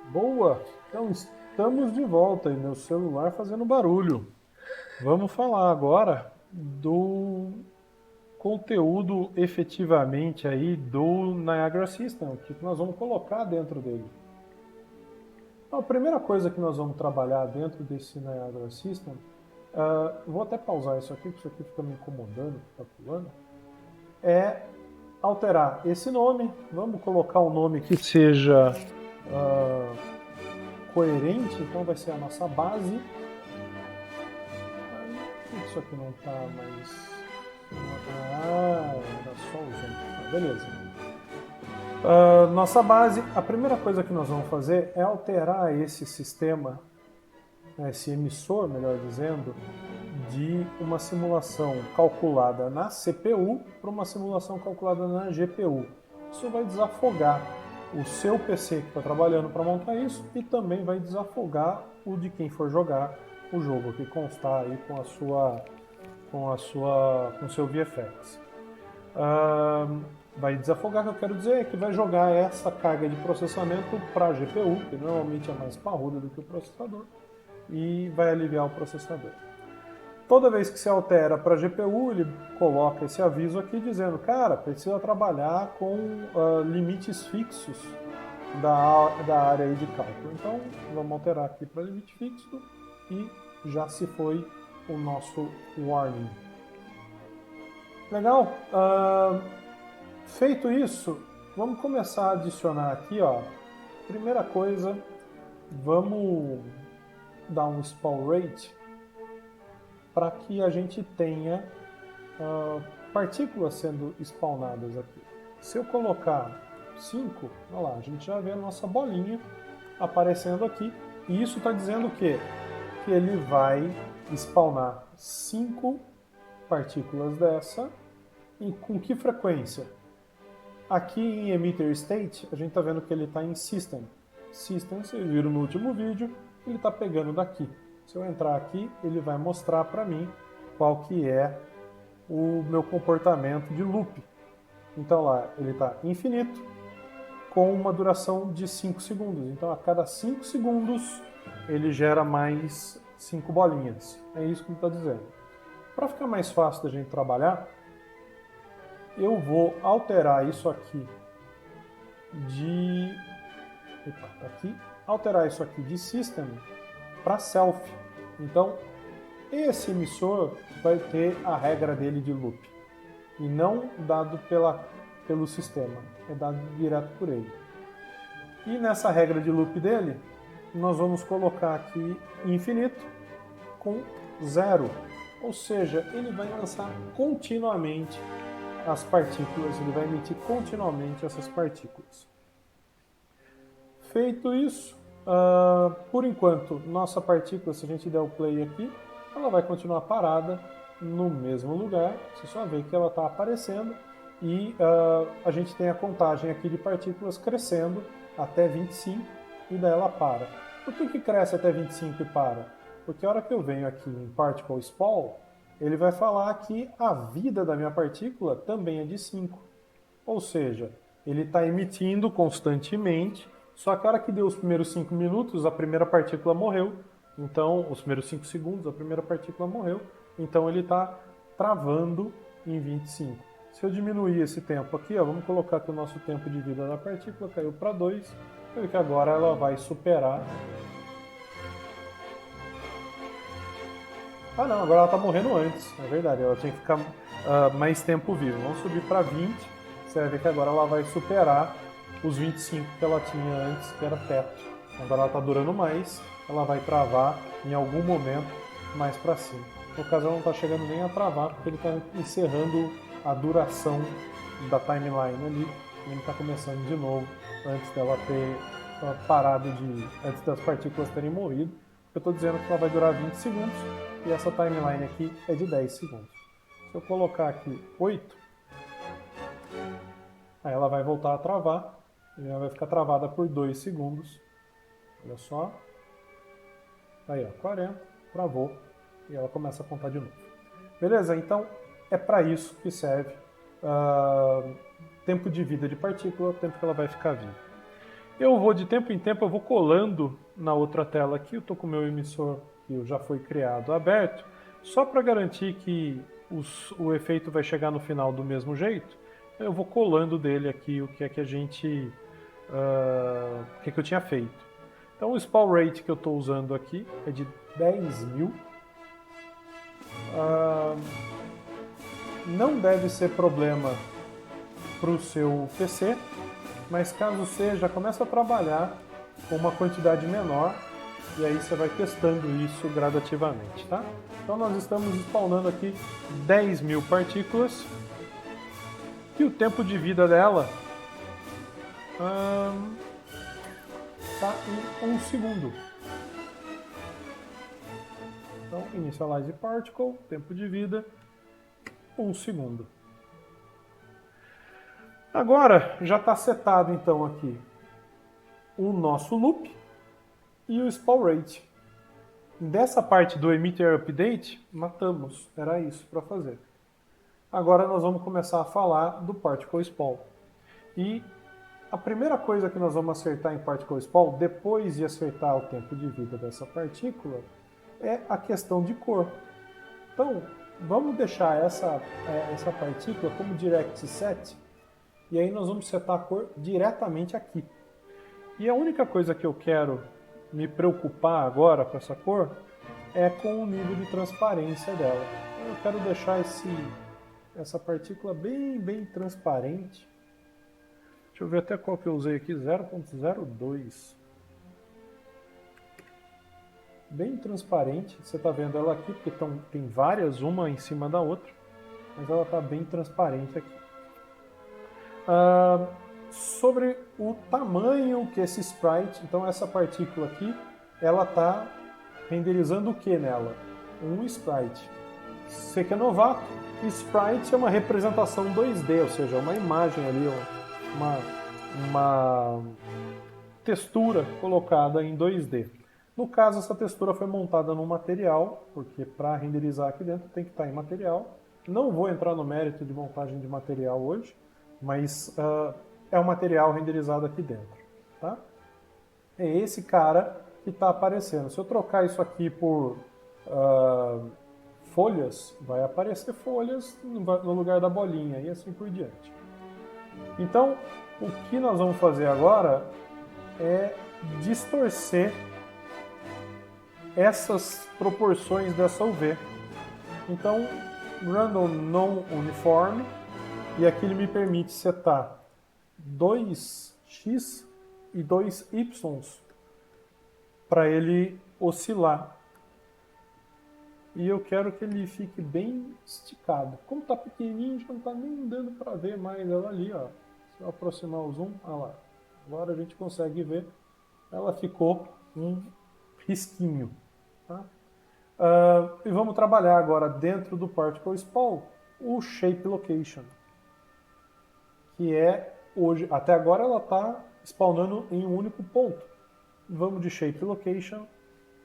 Boa! Então estamos de volta e meu celular fazendo barulho. Vamos falar agora do conteúdo efetivamente aí do Niagara System, o que nós vamos colocar dentro dele. Então, a primeira coisa que nós vamos trabalhar dentro desse Niagara System, vou até pausar isso aqui, porque isso aqui fica me incomodando, fica pulando, é alterar esse nome. Vamos colocar um nome que seja ah, coerente, então vai ser a nossa base. Por que isso aqui não está mais. Ah, era só o zoom. Beleza. Nossa base, a primeira coisa que nós vamos fazer é alterar esse sistema, esse emissor, melhor dizendo, de uma simulação calculada na CPU para uma simulação calculada na GPU. Isso vai desafogar o seu PC que está trabalhando para montar isso e também vai desafogar o de quem for jogar o jogo, que constar aí com o seu VFX. Vai desafogar, o que eu quero dizer é que vai jogar essa carga de processamento para a GPU, que normalmente é mais parruda do que o processador, e vai aliviar o processador. Toda vez que se altera para a GPU, ele coloca esse aviso aqui dizendo, cara, precisa trabalhar com limites fixos da área aí de cálculo. Então, vamos alterar aqui para limite fixo e já se foi o nosso warning. Legal? Feito isso, vamos começar a adicionar aqui, ó. Primeira coisa, vamos dar um spawn rate para que a gente tenha partículas sendo spawnadas aqui. Se eu colocar 5, olha lá, a gente já vê a nossa bolinha aparecendo aqui. E isso está dizendo o quê? Que ele vai spawnar 5 partículas dessa. E com que frequência? Aqui em Emitter State, a gente está vendo que ele está em System. System, vocês viram no último vídeo, ele está pegando daqui. Se eu entrar aqui, ele vai mostrar para mim qual que é o meu comportamento de loop. Então lá, ele está infinito, com uma duração de 5 segundos. Então a cada 5 segundos, ele gera mais 5 bolinhas. É isso que ele está dizendo. Para ficar mais fácil da gente trabalhar, eu vou alterar isso aqui de... Opa, tá aqui. Alterar isso aqui de System para Self. Então, esse emissor vai ter a regra dele de loop. E não dado pelo sistema. É dado direto por ele. E nessa regra de loop dele, nós vamos colocar aqui infinito com 0. Ou seja, ele vai lançar continuamente as partículas, ele vai emitir continuamente essas partículas. Feito isso, por enquanto, nossa partícula, se a gente der o play aqui, ela vai continuar parada no mesmo lugar, você só vê que ela está aparecendo e a gente tem a contagem aqui de partículas crescendo até 25 e daí ela para. Por que cresce até 25 e para? Porque a hora que eu venho aqui em Particle Spawn, ele vai falar que a vida da minha partícula também é de 5. Ou seja, ele está emitindo constantemente, só que a hora que deu os primeiros 5 minutos, a primeira partícula morreu. Então, os primeiros 5 segundos, a primeira partícula morreu. Então, ele está travando em 25. Se eu diminuir esse tempo aqui, ó, vamos colocar que o nosso tempo de vida da partícula caiu para 2, porque agora ela vai superar. Ah não, agora ela está morrendo antes, é verdade, ela tinha que ficar mais tempo viva. Vamos subir para 20, você vai ver que agora ela vai superar os 25 que ela tinha antes, que era teto. Agora ela está durando mais, ela vai travar em algum momento mais para cima. No caso ela não está chegando nem a travar, porque ele está encerrando a duração da timeline ali, e ele está começando de novo, antes dela ter parado antes das partículas terem morrido. Eu estou dizendo que ela vai durar 20 segundos, e essa timeline aqui é de 10 segundos. Se eu colocar aqui 8, aí ela vai voltar a travar, e ela vai ficar travada por 2 segundos. Olha só. Aí, ó, 40, travou, e ela começa a contar de novo. Beleza? Então, é para isso que serve tempo de vida de partícula, tempo que ela vai ficar viva. Eu vou, de tempo em tempo, eu vou colando na outra tela aqui. Eu estou com o meu emissor, que já foi criado, aberto, só para garantir que o efeito vai chegar no final do mesmo jeito. Eu vou colando dele aqui o que é que a gente... o que é que eu tinha feito. Então o spawn rate que eu estou usando aqui é de 10.000. Não deve ser problema para o seu PC, mas caso seja, começa a trabalhar com uma quantidade menor e aí você vai testando isso gradativamente, tá? Então nós estamos spawnando aqui 10.000 partículas e o tempo de vida dela está em 1 segundo. Então, initialize particle, tempo de vida, 1 segundo. Agora já está setado então aqui o nosso loop e o spawn rate. Dessa parte do emitter update, matamos, era isso para fazer. Agora nós vamos começar a falar do particle spawn. E a primeira coisa que nós vamos acertar em particle spawn, depois de acertar o tempo de vida dessa partícula, é a questão de cor. Então, vamos deixar essa partícula como direct set, e aí nós vamos setar a cor diretamente aqui. E a única coisa que eu quero me preocupar agora com essa cor é com o nível de transparência dela. Eu quero deixar essa partícula bem transparente. Deixa eu ver até qual que eu usei aqui, 0.02. Bem transparente, você está vendo ela aqui, porque tem várias, uma em cima da outra, mas ela está bem transparente aqui. Sobre o tamanho que esse sprite, então essa partícula aqui, ela está renderizando o que nela? Um sprite. Você que é novato, sprite é uma representação 2D, ou seja, uma imagem ali, uma textura colocada em 2D. No caso, essa textura foi montada num material, porque para renderizar aqui dentro tem que estar em material. Não vou entrar no mérito de montagem de material hoje, mas é um material renderizado aqui dentro. Tá? É esse cara que está aparecendo. Se eu trocar isso aqui por folhas, vai aparecer folhas no lugar da bolinha e assim por diante. Então, o que nós vamos fazer agora é distorcer essas proporções dessa UV. Então, random non uniform, e aqui ele me permite setar 2x e 2y para ele oscilar. E eu quero que ele fique bem esticado. Como está pequenininho, já não está nem dando para ver mais ela ali, ó. Se eu aproximar o zoom, olha lá. Agora a gente consegue ver. Ela ficou um risquinho. Tá? E vamos trabalhar agora dentro do Particle Spawn o Shape Location. Que é hoje, até agora ela está spawnando em um único ponto. Vamos de Shape Location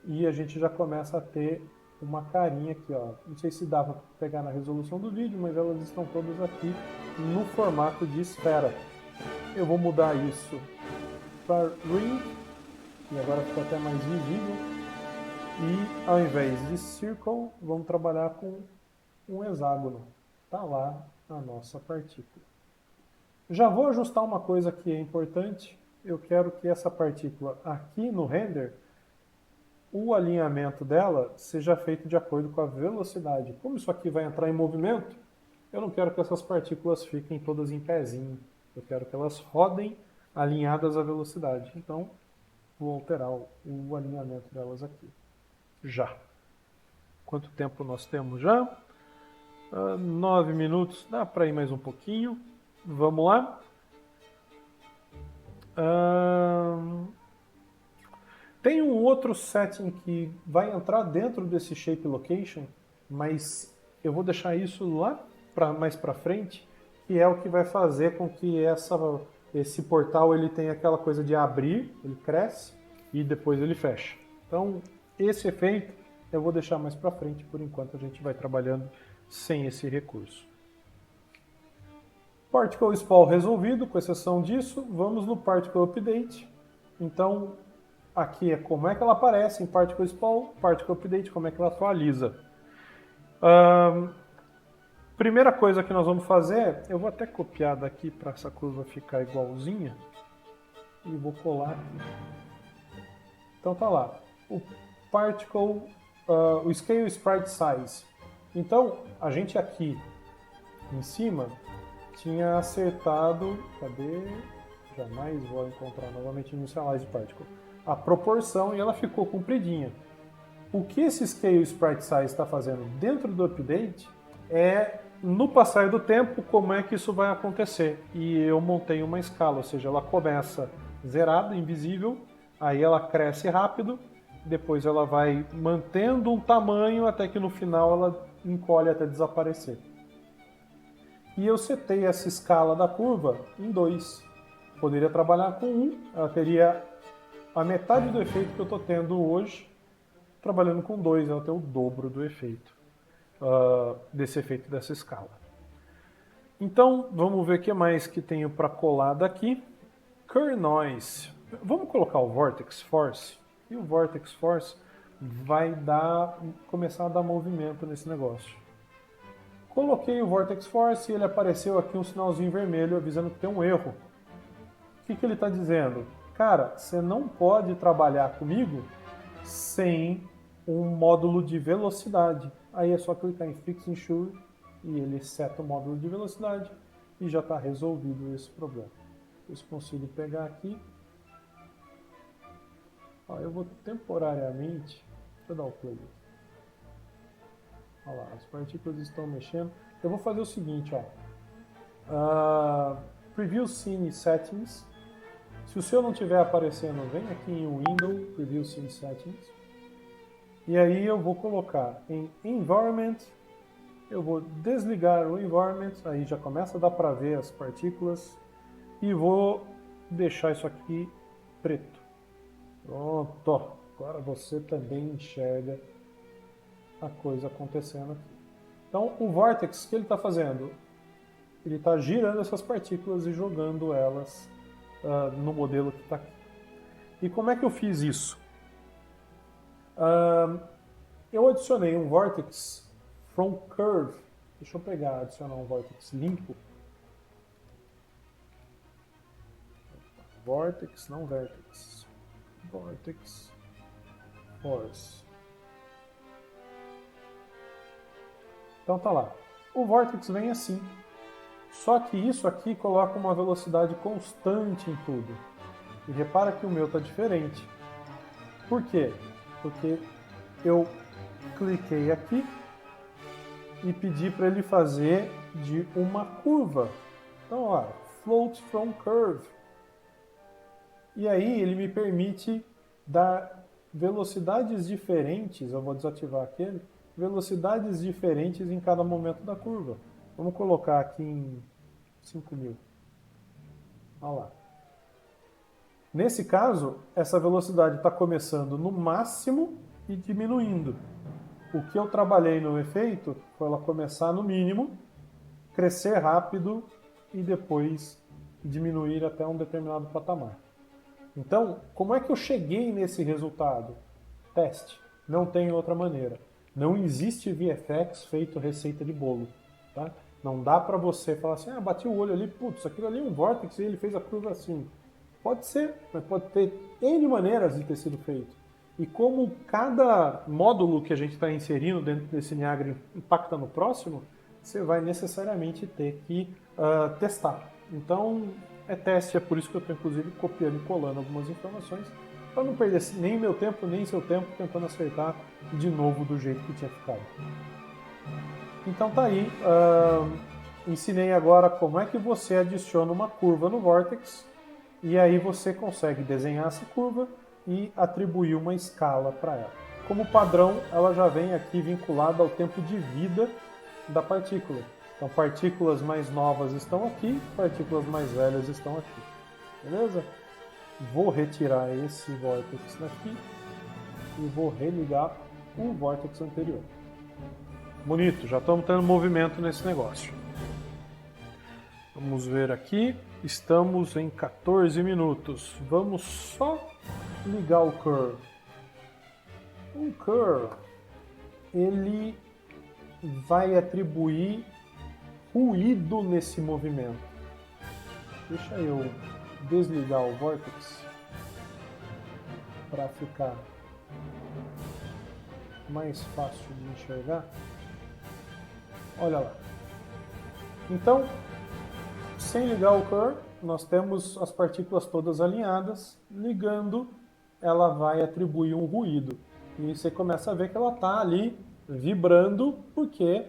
e a gente já começa a ter uma carinha aqui, ó. Não sei se dá para pegar na resolução do vídeo, mas elas estão todas aqui no formato de esfera. Eu vou mudar isso para Ring, e agora ficou até mais visível. E ao invés de Circle, vamos trabalhar com um hexágono. Tá lá a nossa partícula. Já vou ajustar uma coisa que é importante. Eu quero que essa partícula aqui no render, o alinhamento dela seja feito de acordo com a velocidade. Como isso aqui vai entrar em movimento, eu não quero que essas partículas fiquem todas em pezinho. Eu quero que elas rodem alinhadas à velocidade. Então, vou alterar o alinhamento delas aqui. Já. Quanto tempo nós temos já? 9 minutos. Dá para ir mais um pouquinho. Vamos lá. Tem um outro setting que vai entrar dentro desse Shape Location, mas eu vou deixar isso lá mais para frente, que é o que vai fazer com que esse portal ele tenha aquela coisa de abrir, ele cresce e depois ele fecha. Então, esse efeito eu vou deixar mais para frente, por enquanto a gente vai trabalhando sem esse recurso. Particle Spawn resolvido, com exceção disso, vamos no Particle Update. Então, aqui é como é que ela aparece em Particle Spawn, Particle Update, como é que ela atualiza. Primeira coisa que nós vamos fazer, eu vou até copiar daqui para essa curva ficar igualzinha e vou colar aqui. Então tá lá, o Particle, o Scale Sprite Size. Então, a gente aqui em cima tinha acertado, cadê? Jamais vou encontrar novamente no Initialize Particle. A proporção e ela ficou compridinha. O que esse Scale Sprite Size está fazendo dentro do update é, no passar do tempo, como é que isso vai acontecer. E eu montei uma escala, ou seja, ela começa zerada, invisível, aí ela cresce rápido, depois ela vai mantendo um tamanho até que no final ela encolhe até desaparecer. E eu setei essa escala da curva em 2. Poderia trabalhar com 1, ela teria a metade do efeito que eu estou tendo hoje. Trabalhando com 2, ela tem o dobro do efeito, desse efeito dessa escala. Então, vamos ver o que mais que tenho para colar daqui. Curve Noise. Vamos colocar o Vortex Force. E o Vortex Force vai começar a dar movimento nesse negócio. Coloquei o Vortex Force e ele apareceu aqui um sinalzinho vermelho avisando que tem um erro. O que ele está dizendo? Cara, você não pode trabalhar comigo sem um módulo de velocidade. Aí é só clicar em Fix Ensure e ele seta o módulo de velocidade e já está resolvido esse problema. Eu consigo pegar aqui. Ó, eu vou temporariamente... Deixa eu dar o play. Olha lá, as partículas estão mexendo. Eu vou fazer o seguinte, ó. Preview Scene Settings. Se o seu não estiver aparecendo, vem aqui em Window, Preview Scene Settings. E aí eu vou colocar em Environment, eu vou desligar o Environment, aí já começa a dar para ver as partículas. E vou deixar isso aqui preto. Pronto, agora você também enxerga a coisa acontecendo aqui. Então o Vortex, o que ele está fazendo? Ele está girando essas partículas e jogando elas no modelo que está aqui. E como é que eu fiz isso? Eu adicionei um Vortex from Curve. Deixa eu adicionar um Vortex limpo. Vortex, não Vertex. Vortex Force. Então tá lá. O Vortex vem assim. Só que isso aqui coloca uma velocidade constante em tudo. E repara que o meu está diferente. Por quê? Porque eu cliquei aqui e pedi para ele fazer de uma curva. Então, ó, Float from Curve. E aí ele me permite dar velocidades diferentes, eu vou desativar aquele, velocidades diferentes em cada momento da curva. Vamos colocar aqui em 5.000. Olha lá. Nesse caso, essa velocidade está começando no máximo e diminuindo. O que eu trabalhei no efeito foi ela começar no mínimo, crescer rápido e depois diminuir até um determinado patamar. Então, como é que eu cheguei nesse resultado? Teste. Não tem outra maneira. Não existe VFX feito receita de bolo. Tá? Não dá para você falar assim, bati o olho ali, putz, aquilo ali é um vórtice e ele fez a curva assim. Pode ser, mas pode ter N maneiras de ter sido feito. E como cada módulo que a gente está inserindo dentro desse Niagara impacta no próximo, você vai necessariamente ter que testar. Então, é teste, é por isso que eu estou inclusive copiando e colando algumas informações, para não perder nem meu tempo, nem seu tempo, tentando acertar de novo do jeito que tinha ficado. Então tá aí, ensinei agora como é que você adiciona uma curva no Vortex, e aí você consegue desenhar essa curva e atribuir uma escala para ela. Como padrão, ela já vem aqui vinculada ao tempo de vida da partícula. Então, partículas mais novas estão aqui, partículas mais velhas estão aqui. Beleza? Vou retirar esse vórtice daqui e vou religar o vórtice anterior. Bonito, já estamos tendo movimento nesse negócio. Vamos ver aqui, estamos em 14 minutos. Vamos só ligar o Curve. O Curve, ele vai atribuir ruído nesse movimento. Deixa eu desligar o Vortex para ficar mais fácil de enxergar. Olha lá. Então, sem ligar o Curve, nós temos as partículas todas alinhadas. Ligando, ela vai atribuir um ruído. E você começa a ver que ela está ali vibrando, porque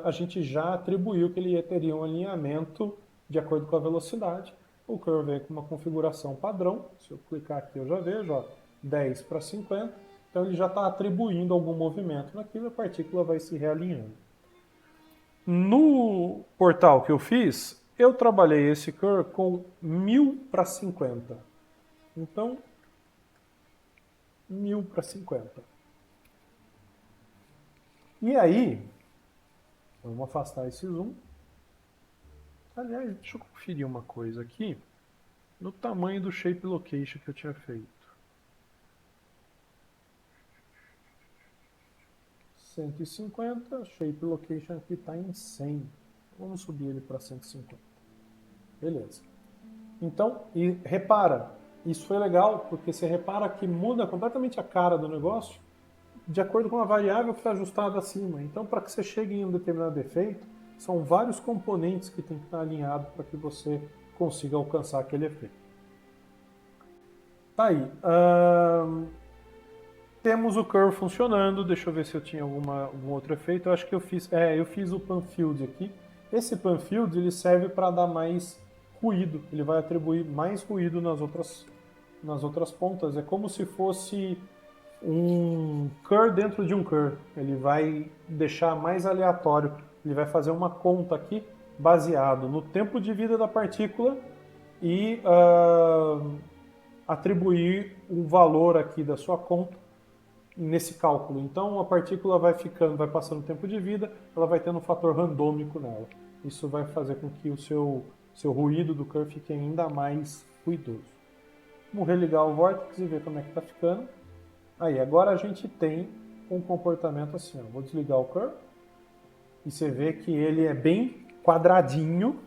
a gente já atribuiu que ele teria um alinhamento de acordo com a velocidade. O Curve vem com uma configuração padrão. Se eu clicar aqui eu já vejo, ó, 10 para 50. Então ele já está atribuindo algum movimento naquilo, a partícula vai se realinhando. No portal que eu fiz, eu trabalhei esse Curve com 1000 para 50. Então, 1000 para 50. E aí, vamos afastar esse zoom. Aliás, deixa eu conferir uma coisa aqui, no tamanho do Shape Location que eu tinha feito. 150, Shape Location aqui está em 100. Vamos subir ele para 150. Beleza. Então, e repara, isso foi legal, porque você repara que muda completamente a cara do negócio de acordo com a variável que está ajustada acima. Então, para que você chegue em um determinado efeito, são vários componentes que tem que estar alinhados para que você consiga alcançar aquele efeito. Tá aí. Temos o Curve funcionando. Deixa eu ver se eu tinha algum outro efeito. Eu acho que eu fiz o Pan Field aqui. Esse Pan Field ele serve para dar mais ruído. Ele vai atribuir mais ruído nas outras pontas. É como se fosse um curve dentro de um curve. Ele vai deixar mais aleatório. Ele vai fazer uma conta aqui baseado no tempo de vida da partícula e atribuir um valor aqui da sua conta nesse cálculo. Então a partícula vai passando o tempo de vida, ela vai tendo um fator randômico nela. Isso vai fazer com que o seu ruído do curve fique ainda mais ruidoso. Vamos religar o Vortex e ver como é que está ficando. Aí, agora a gente tem um comportamento assim, ó. Vou desligar o Curve e você vê que ele é bem quadradinho.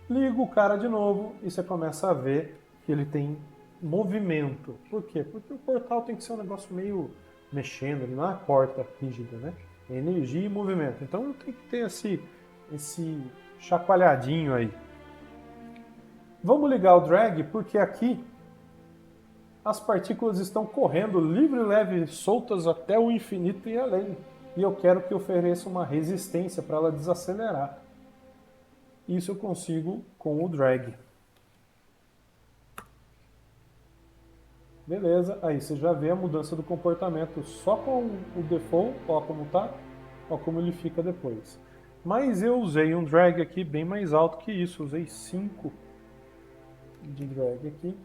Liga o cara de novo e você começa a ver que ele tem movimento. Por quê? Porque o portal tem que ser um negócio meio mexendo, ele não é uma porta rígida, né? É energia e movimento. Então tem que ter esse chacoalhadinho aí. Vamos ligar o drag porque aqui as partículas estão correndo livre, leve, soltas até o infinito e além. E eu quero que ofereça uma resistência para ela desacelerar. Isso eu consigo com o drag. Beleza, aí você já vê a mudança do comportamento só com o default, ó como tá, ó como ele fica depois. Mas eu usei um drag aqui bem mais alto que isso, usei 5 de drag aqui.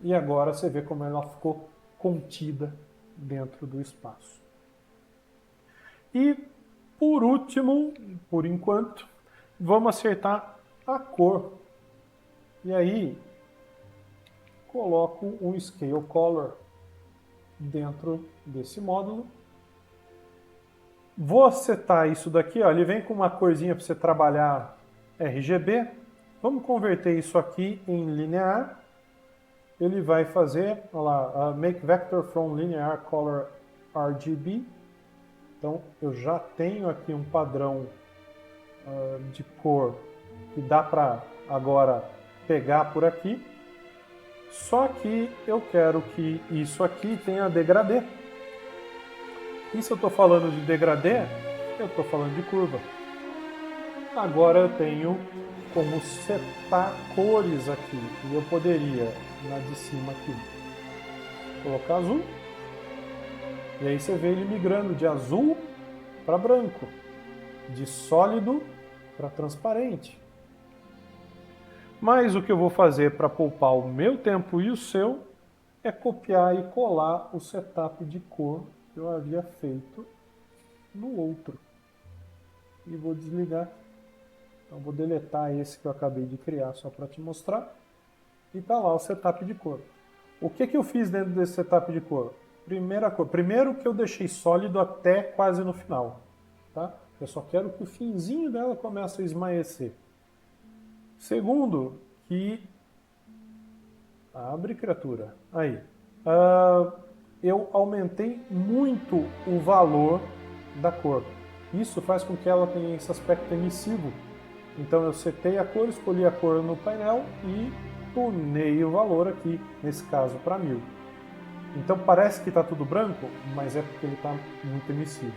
E agora você vê como ela ficou contida dentro do espaço. E por último, por enquanto, vamos acertar a cor. E aí, coloco um Scale Color dentro desse módulo. Vou setar isso daqui, ó, ele vem com uma corzinha para você trabalhar RGB. Vamos converter isso aqui em linear. Ele vai fazer, olha lá, Make Vector from Linear Color RGB. Então, eu já tenho aqui um padrão de cor que dá para agora pegar por aqui. Só que eu quero que isso aqui tenha degradê. E se eu estou falando de degradê, eu estou falando de curva. Agora eu tenho como setar cores aqui. E eu poderia, na de cima aqui, colocar azul. E aí você vê ele migrando de azul para branco, de sólido para transparente. Mas o que eu vou fazer para poupar o meu tempo e o seu é copiar e colar o setup de cor que eu havia feito no outro. E vou desligar. Então vou deletar esse que eu acabei de criar só para te mostrar. E tá lá o setup de cor. O que eu fiz dentro desse setup de cor? Primeiro que eu deixei sólido até quase no final. Tá? Eu só quero que o finzinho dela comece a esmaecer. Segundo, que... Abre, criatura. Aí. Eu aumentei muito o valor da cor. Isso faz com que ela tenha esse aspecto emissivo. Então eu setei a cor, escolhi a cor no painel e tunei o valor aqui, nesse caso para 1000. Então parece que está tudo branco, mas é porque ele está muito emissivo.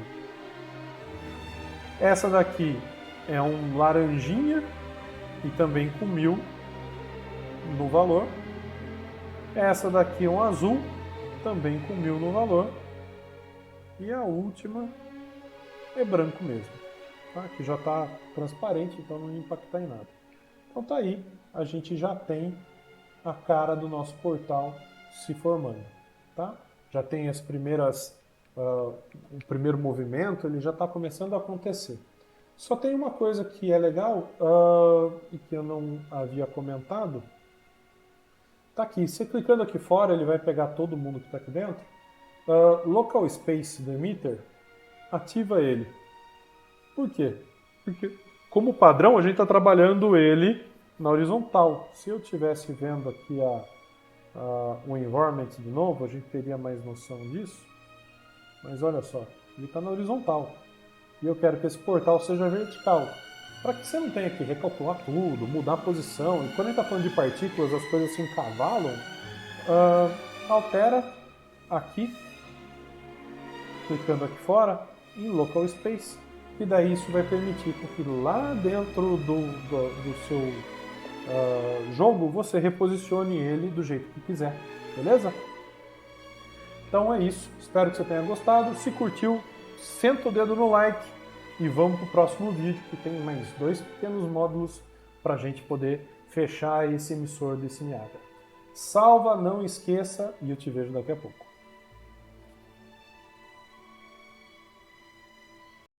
Essa daqui é um laranjinha e também com 1000 no valor. Essa daqui é um azul, também com 1000 no valor. E a última é branco mesmo, tá? Que já está transparente, então não ia impactar em nada. Então tá aí, a gente já tem a cara do nosso portal se formando, tá? Já tem as primeiras, o primeiro movimento, ele já está começando a acontecer. Só tem uma coisa que é legal e que eu não havia comentado. Tá aqui, você clicando aqui fora, ele vai pegar todo mundo que está aqui dentro. Local Space Delimiter, ativa ele. Por quê? Porque, como padrão, a gente está trabalhando ele na horizontal. Se eu estivesse vendo aqui o environment de novo, a gente teria mais noção disso. Mas olha só, ele está na horizontal. E eu quero que esse portal seja vertical. Para que você não tenha que recalcular tudo, mudar a posição. E quando a gente está falando de partículas, as coisas se encavalam. Altera aqui, clicando aqui fora, em Local Space. E daí isso vai permitir que lá dentro do seu jogo você reposicione ele do jeito que quiser, beleza? Então é isso, espero que você tenha gostado. Se curtiu, senta o dedo no like e vamos para o próximo vídeo, que tem mais 2 pequenos módulos para a gente poder fechar esse emissor desse Niagara. Salva, não esqueça, e eu te vejo daqui a pouco.